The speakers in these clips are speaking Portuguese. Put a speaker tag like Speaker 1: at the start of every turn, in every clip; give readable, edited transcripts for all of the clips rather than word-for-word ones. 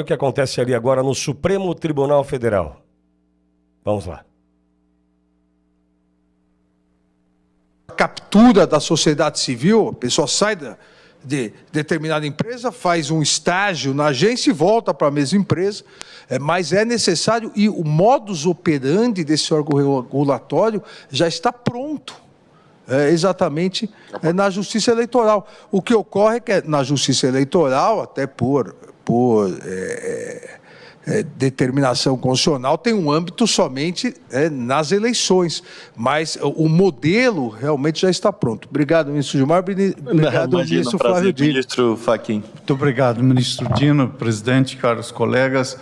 Speaker 1: O que acontece ali agora no Supremo Tribunal Federal. Vamos lá.
Speaker 2: A captura da sociedade civil, a pessoa sai de determinada empresa, faz um estágio na agência e volta para a mesma empresa, mas é necessário, e o modus operandi desse órgão regulatório já está pronto, exatamente na Justiça Eleitoral. O que ocorre é que na Justiça Eleitoral, até por determinação constitucional, tem um âmbito somente nas eleições, mas o modelo realmente já está pronto. Obrigado, ministro Gilmar. Obrigado, ministro Flávio Dino.
Speaker 3: Ministro Fachin.
Speaker 4: Muito obrigado, ministro Dino, presidente, caros colegas.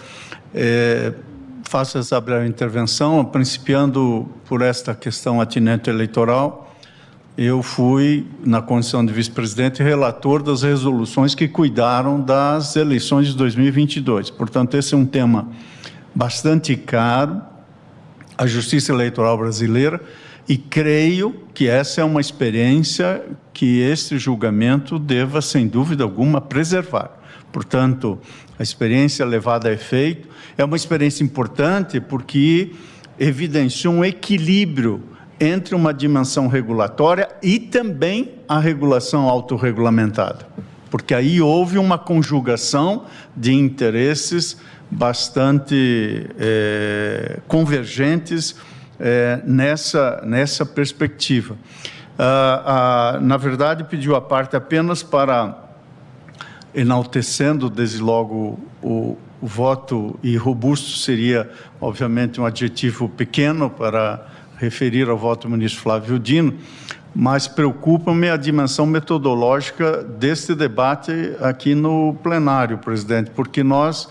Speaker 4: Faço essa breve intervenção, principiando por esta questão atinente eleitoral. Eu fui, na condição de vice-presidente, relator das resoluções que cuidaram das eleições de 2022. Portanto, esse é um tema bastante caro à Justiça Eleitoral brasileira e creio que essa é uma experiência que este julgamento deva, sem dúvida alguma, preservar. Portanto, a experiência levada a efeito é uma experiência importante porque evidencia um equilíbrio entre uma dimensão regulatória e também a regulação autorregulamentada, porque aí houve uma conjugação de interesses bastante convergentes nessa perspectiva. Na verdade, pediu a parte apenas para, enaltecendo desde logo o voto, e robusto seria, obviamente, um adjetivo pequeno para referir ao voto do ministro Flávio Dino, mas preocupa-me a dimensão metodológica deste debate aqui no plenário, presidente, porque nós,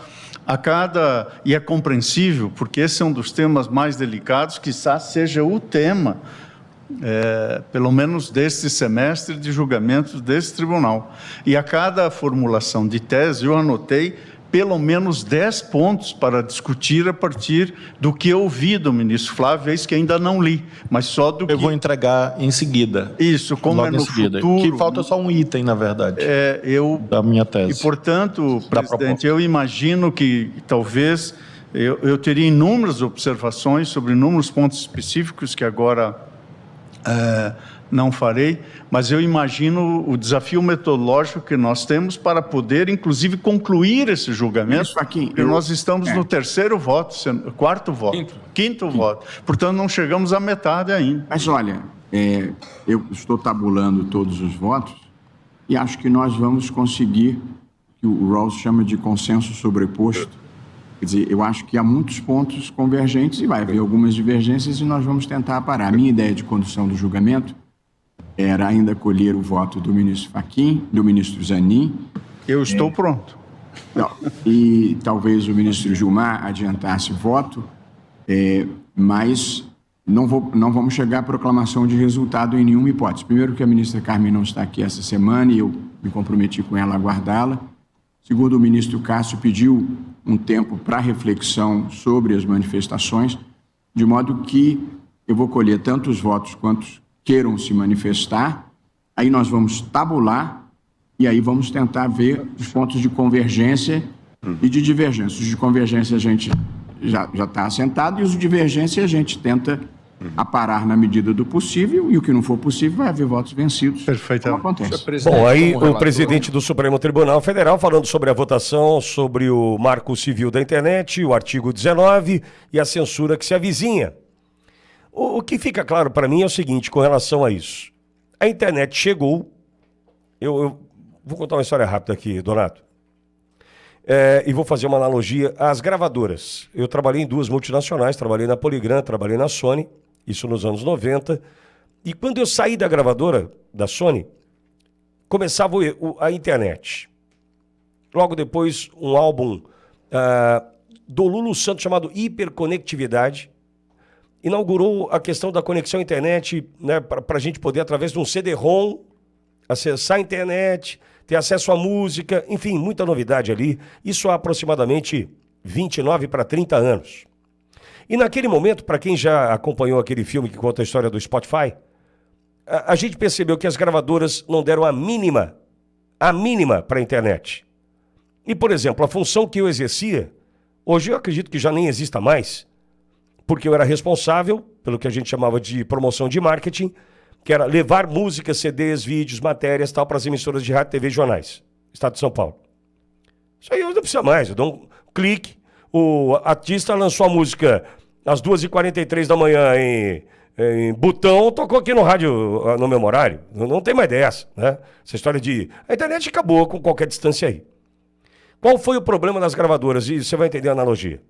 Speaker 4: e é compreensível, porque esse é um dos temas mais delicados, quizás seja o tema, pelo menos deste semestre de julgamentos desse tribunal. E a cada formulação de tese, eu anotei pelo menos 10 pontos para discutir a partir do que eu ouvi do ministro Flávio, é isso que ainda não li, mas só do que...
Speaker 3: Eu vou entregar em seguida.
Speaker 4: Isso, como
Speaker 3: logo
Speaker 4: é no
Speaker 3: em seguida.
Speaker 4: futuro...
Speaker 3: Que falta só um item, na verdade, da minha tese.
Speaker 4: E, portanto, presidente, eu imagino que talvez eu teria inúmeras observações sobre inúmeros pontos específicos que agora não farei, mas eu imagino o desafio metodológico que nós temos para poder, inclusive, concluir esse julgamento, porque nós estamos no terceiro voto, quarto voto, quinto voto, portanto não chegamos à metade ainda.
Speaker 5: Mas olha, eu estou tabulando todos os votos e acho que nós vamos conseguir, que o Rawls chama de consenso sobreposto. Quer dizer, eu acho que há muitos pontos convergentes e vai haver algumas divergências e nós vamos tentar parar. A minha ideia de condução do julgamento era ainda colher o voto do ministro Fachin, do ministro Zanin.
Speaker 4: Eu estou pronto.
Speaker 5: Não, e talvez o ministro Gilmar adiantasse voto, mas não vamos chegar à proclamação de resultado em nenhuma hipótese. Primeiro, que a ministra Carmen não está aqui essa semana e eu me comprometi com ela a aguardá-la. Segundo, o ministro Cássio pediu um tempo para reflexão sobre as manifestações, de modo que eu vou colher tanto os votos quantos queiram se manifestar, aí nós vamos tabular e aí vamos tentar ver os pontos de convergência e de divergência. Os de convergência a gente já está assentado e os de divergência a gente tenta aparar na medida do possível e o que não for possível vai haver votos vencidos.
Speaker 4: Perfeitamente.
Speaker 5: Como acontece.
Speaker 1: Bom, aí o presidente do Supremo Tribunal Federal falando sobre a votação, sobre o Marco Civil da Internet, o artigo 19 e a censura que se avizinha. O que fica claro para mim é o seguinte, com relação a isso. A internet chegou, eu vou contar uma história rápida aqui, Donato, e vou fazer uma analogia às gravadoras. Eu trabalhei em duas multinacionais, trabalhei na Polygram, trabalhei na Sony, isso nos anos 90, e quando eu saí da gravadora, da Sony, começava a internet. Logo depois, um álbum do Lulu Santos chamado Hiperconectividade, inaugurou a questão da conexão à internet, né, para a gente poder, através de um CD-ROM, acessar a internet, ter acesso à música, enfim, muita novidade ali. Isso há aproximadamente 29 para 30 anos. E naquele momento, para quem já acompanhou aquele filme que conta a história do Spotify, a gente percebeu que as gravadoras não deram a mínima para a internet. E, por exemplo, a função que eu exercia, hoje eu acredito que já nem exista mais, porque eu era responsável pelo que a gente chamava de promoção de marketing, que era levar músicas, CDs, vídeos, matérias, tal, para as emissoras de rádio, TV e jornais, Estado de São Paulo. Isso aí hoje não precisa mais, eu dou um clique, o artista lançou a música às 2h43 da manhã em Butão, tocou aqui no rádio, no meu horário. Não tem mais dessa, né? Essa história de... A internet acabou com qualquer distância aí. Qual foi o problema das gravadoras? E você vai entender a analogia.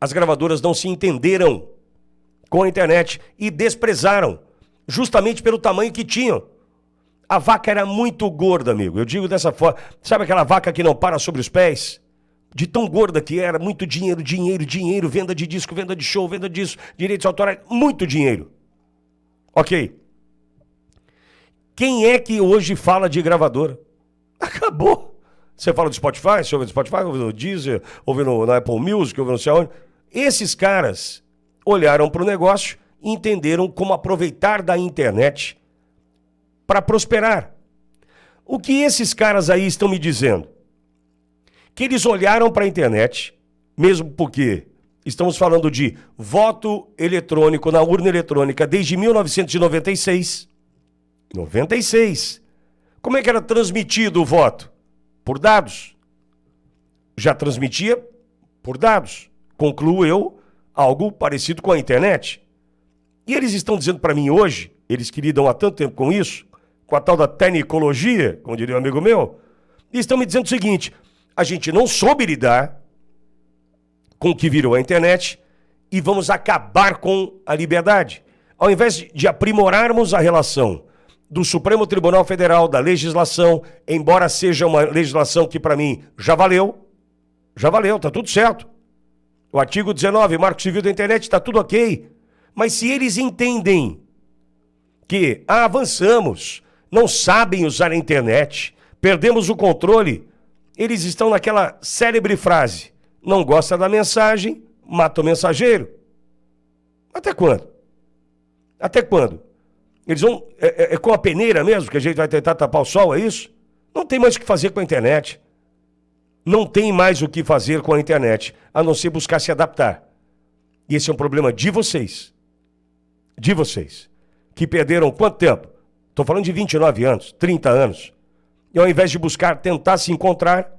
Speaker 1: As gravadoras não se entenderam com a internet e desprezaram, justamente pelo tamanho que tinham. A vaca era muito gorda, amigo. Eu digo dessa forma. Sabe aquela vaca que não para sobre os pés? De tão gorda que era, muito dinheiro, dinheiro, dinheiro, venda de disco, venda de show, venda disso, direitos autorais, muito dinheiro. Ok. Quem é que hoje fala de gravadora? Acabou. Você fala do Spotify, você ouve no Spotify, ouve no Deezer, ouve no Apple Music, ouve no sei onde. Esses caras olharam para o negócio e entenderam como aproveitar da internet para prosperar. O que esses caras aí estão me dizendo? Que eles olharam para a internet, mesmo porque estamos falando de voto eletrônico na urna eletrônica desde 1996. 96. Como é que era transmitido o voto? Por dados. Já transmitia por dados. Concluo eu algo parecido com a internet. E eles estão dizendo para mim hoje, eles que lidam há tanto tempo com isso, com a tal da tecnicologia, como diria um amigo meu, eles estão me dizendo o seguinte: a gente não soube lidar com o que virou a internet e vamos acabar com a liberdade. Ao invés de aprimorarmos a relação do Supremo Tribunal Federal, da legislação, embora seja uma legislação que para mim já valeu, tá tudo certo. O artigo 19, Marco Civil da Internet, está tudo ok. Mas se eles entendem que avançamos, não sabem usar a internet, perdemos o controle, eles estão naquela célebre frase: não gosta da mensagem, mata o mensageiro. Até quando? Até quando? Eles vão... É com a peneira mesmo que a gente vai tentar tapar o sol, é isso? Não tem mais o que fazer com a internet. Não tem mais o que fazer com a internet, a não ser buscar se adaptar. E esse é um problema de vocês. De vocês. Que perderam quanto tempo? Estou falando de 29 anos, 30 anos. E ao invés de buscar tentar se encontrar,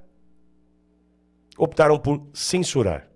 Speaker 1: optaram por censurar.